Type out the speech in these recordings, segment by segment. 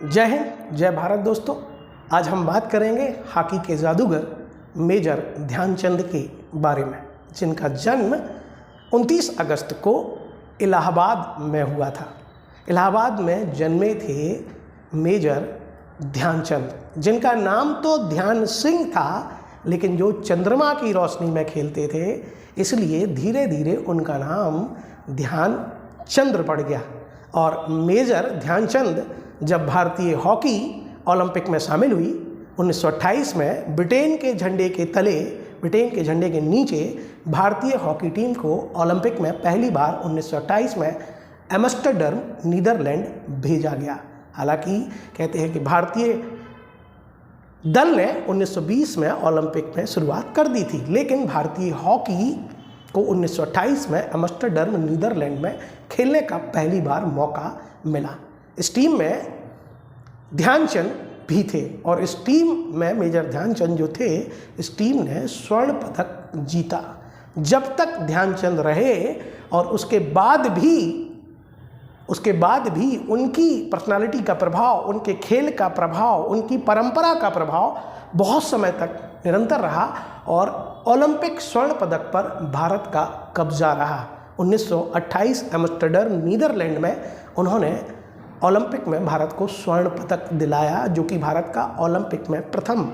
जय हिंद, जय भारत दोस्तों। आज हम बात करेंगे हॉकी के जादूगर मेजर ध्यानचंद के बारे में, जिनका जन्म 29 अगस्त को इलाहाबाद में हुआ था। इलाहाबाद में जन्मे थे मेजर ध्यानचंद, जिनका नाम तो ध्यान सिंह था, लेकिन जो चंद्रमा की रोशनी में खेलते थे इसलिए धीरे धीरे उनका नाम ध्यानचंद्र पड़ गया। और मेजर ध्यानचंद जब भारतीय हॉकी ओलंपिक में शामिल हुई 1928 में, ब्रिटेन के झंडे के तले, ब्रिटेन के झंडे के नीचे भारतीय हॉकी टीम को ओलंपिक में पहली बार 1928 में एम्स्टर्डम नीदरलैंड भेजा गया। हालांकि कहते हैं कि भारतीय दल ने 1920 में ओलंपिक में शुरुआत कर दी थी, लेकिन भारतीय हॉकी को 1928 में एम्स्टर्डम नीदरलैंड में खेलने का पहली बार मौका मिला। इस टीम में ध्यानचंद भी थे और इस टीम में मेजर ध्यानचंद जो थे, इस टीम ने स्वर्ण पदक जीता। जब तक ध्यानचंद रहे और उसके बाद भी उनकी पर्सनालिटी का प्रभाव, उनके खेल का प्रभाव, उनकी परंपरा का प्रभाव बहुत समय तक निरंतर रहा और ओलंपिक स्वर्ण पदक पर भारत का कब्जा रहा। 1928 एम्स्टर्डम नीदरलैंड में उन्होंने ओलंपिक में भारत को स्वर्ण पदक दिलाया, जो कि भारत का ओलंपिक में प्रथम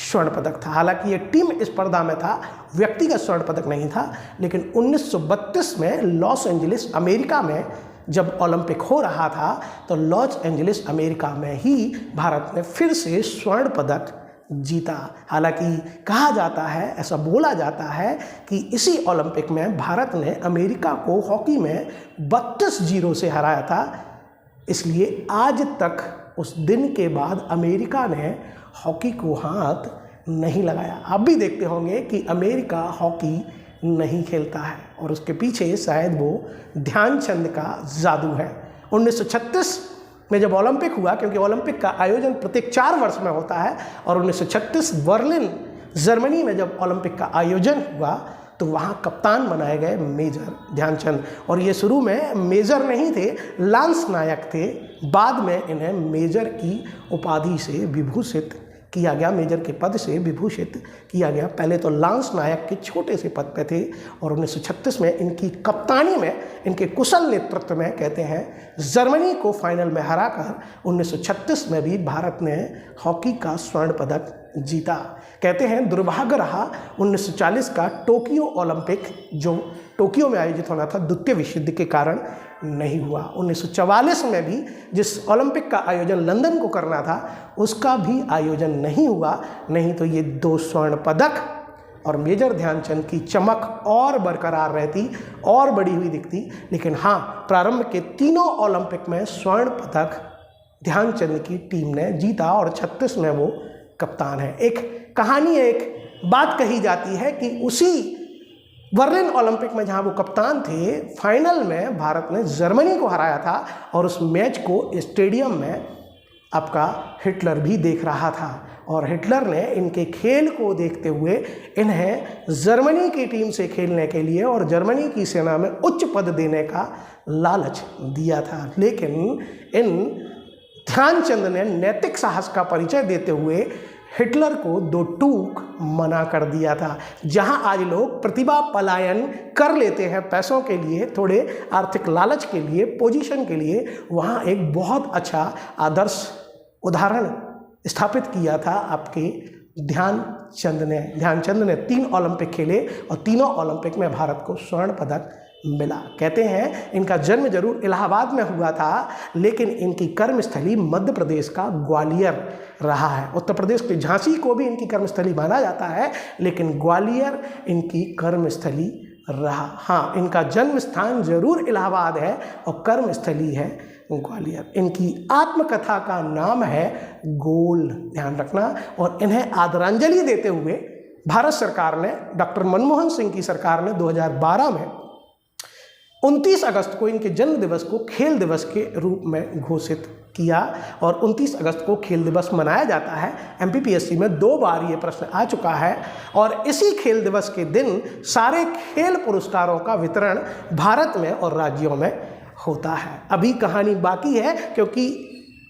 स्वर्ण पदक था। हालांकि ये टीम स्पर्धा में था, व्यक्तिगत स्वर्ण पदक नहीं था। लेकिन 1932 में लॉस एंजलिस अमेरिका में जब ओलंपिक हो रहा था तो लॉस एंजलिस अमेरिका में ही भारत ने फिर से स्वर्ण पदक जीता। हालांकि कहा जाता है, ऐसा बोला जाता है कि इसी ओलंपिक में भारत ने अमेरिका को हॉकी में 32-0 से हराया था। इसलिए आज तक उस दिन के बाद अमेरिका ने हॉकी को हाथ नहीं लगाया। आप भी देखते होंगे कि अमेरिका हॉकी नहीं खेलता है और उसके पीछे शायद वो ध्यानचंद का जादू है। 1936 में जब ओलंपिक हुआ, क्योंकि ओलंपिक का आयोजन प्रत्येक 4 वर्ष में होता है, और 1936 बर्लिन जर्मनी में जब ओलंपिक का आयोजन हुआ तो वहाँ कप्तान बनाए गए मेजर ध्यानचंद। और ये शुरू में मेजर नहीं थे, लांस नायक थे। बाद में इन्हें मेजर की उपाधि से विभूषित किया गया, मेजर के पद से विभूषित किया गया। पहले तो लांस नायक के छोटे से पद पे थे और 1936 में इनकी कप्तानी में, इनके कुशल नेतृत्व में, कहते हैं जर्मनी को फाइनल में हराकर 1936 में भी भारत ने हॉकी का स्वर्ण पदक जीता। कहते हैं दुर्भाग्य रहा 1940 का टोक्यो ओलंपिक, जो टोक्यो में आयोजित होना था, द्वितीय विश्व युद्ध के कारण नहीं हुआ। 1944 में भी जिस ओलंपिक का आयोजन लंदन को करना था उसका भी आयोजन नहीं हुआ, नहीं तो ये 2 स्वर्ण पदक और मेजर ध्यानचंद की चमक और बरकरार रहती और बढ़ी हुई दिखती। लेकिन हाँ, प्रारंभ के तीनों ओलंपिक में स्वर्ण पदक ध्यानचंद की टीम ने जीता और 36 में वो कप्तान है। एक कहानी, एक बात कही जाती है कि उसी बर्लिन ओलंपिक में जहां वो कप्तान थे, फाइनल में भारत ने जर्मनी को हराया था और उस मैच को स्टेडियम में आपका हिटलर भी देख रहा था। और हिटलर ने इनके खेल को देखते हुए इन्हें जर्मनी की टीम से खेलने के लिए और जर्मनी की सेना में उच्च पद देने का लालच दिया था। लेकिन इन ध्यानचंद ने नैतिक साहस का परिचय देते हुए हिटलर को 2 टूक मना कर दिया था। जहां आज लोग प्रतिभा पलायन कर लेते हैं पैसों के लिए, थोड़े आर्थिक लालच के लिए, पोजीशन के लिए, वहां एक बहुत अच्छा आदर्श उदाहरण स्थापित किया था आपके ध्यानचंद ने। ध्यानचंद ने 3 ओलंपिक खेले और तीनों ओलंपिक में भारत को स्वर्ण पदक मिला। कहते हैं इनका जन्म जरूर इलाहाबाद में हुआ था, लेकिन इनकी कर्मस्थली मध्य प्रदेश का ग्वालियर रहा है। उत्तर प्रदेश के झांसी को भी इनकी कर्मस्थली माना जाता है, लेकिन ग्वालियर इनकी कर्मस्थली रहा। हाँ, इनका जन्म स्थान जरूर इलाहाबाद है और कर्मस्थली है ग्वालियर। इनकी आत्मकथा का नाम है गोल, ध्यान रखना। और इन्हें आदरांजलि देते हुए भारत सरकार ने, डॉक्टर मनमोहन सिंह की सरकार ने 2012 में 29 अगस्त को इनके जन्म दिवस को खेल दिवस के रूप में घोषित किया और 29 अगस्त को खेल दिवस मनाया जाता है। एमपीपीएससी में 2 बार ये प्रश्न आ चुका है और इसी खेल दिवस के दिन सारे खेल पुरस्कारों का वितरण भारत में और राज्यों में होता है। अभी कहानी बाकी है, क्योंकि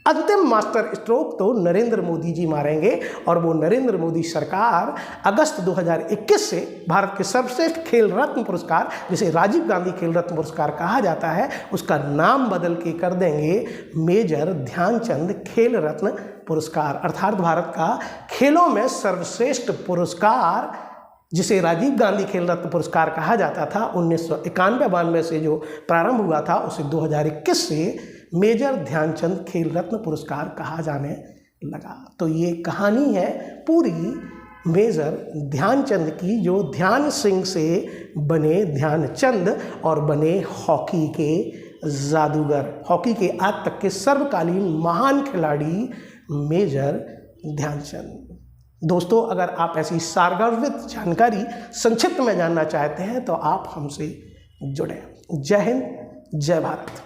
अंतिम मास्टर स्ट्रोक तो नरेंद्र मोदी जी मारेंगे और वो नरेंद्र मोदी सरकार अगस्त 2021 से भारत के सर्वश्रेष्ठ खेल रत्न पुरस्कार, जिसे राजीव गांधी खेल रत्न पुरस्कार कहा जाता है, उसका नाम बदल के कर देंगे मेजर ध्यानचंद खेल रत्न पुरस्कार। अर्थात भारत का खेलों में सर्वश्रेष्ठ पुरस्कार, जिसे राजीव गांधी खेल रत्न पुरस्कार कहा जाता था, 1991-92 से जो प्रारंभ हुआ था, उसे 2021 से मेजर ध्यानचंद खेल रत्न पुरस्कार कहा जाने लगा। तो ये कहानी है पूरी मेजर ध्यानचंद की, जो ध्यान सिंह से बने ध्यानचंद और बने हॉकी के जादूगर, हॉकी के आज तक के सर्वकालीन महान खिलाड़ी मेजर ध्यानचंद। दोस्तों, अगर आप ऐसी सारगर्भित जानकारी संक्षिप्त में जानना चाहते हैं तो आप हमसे जुड़ें। जय हिंद, जय भारत।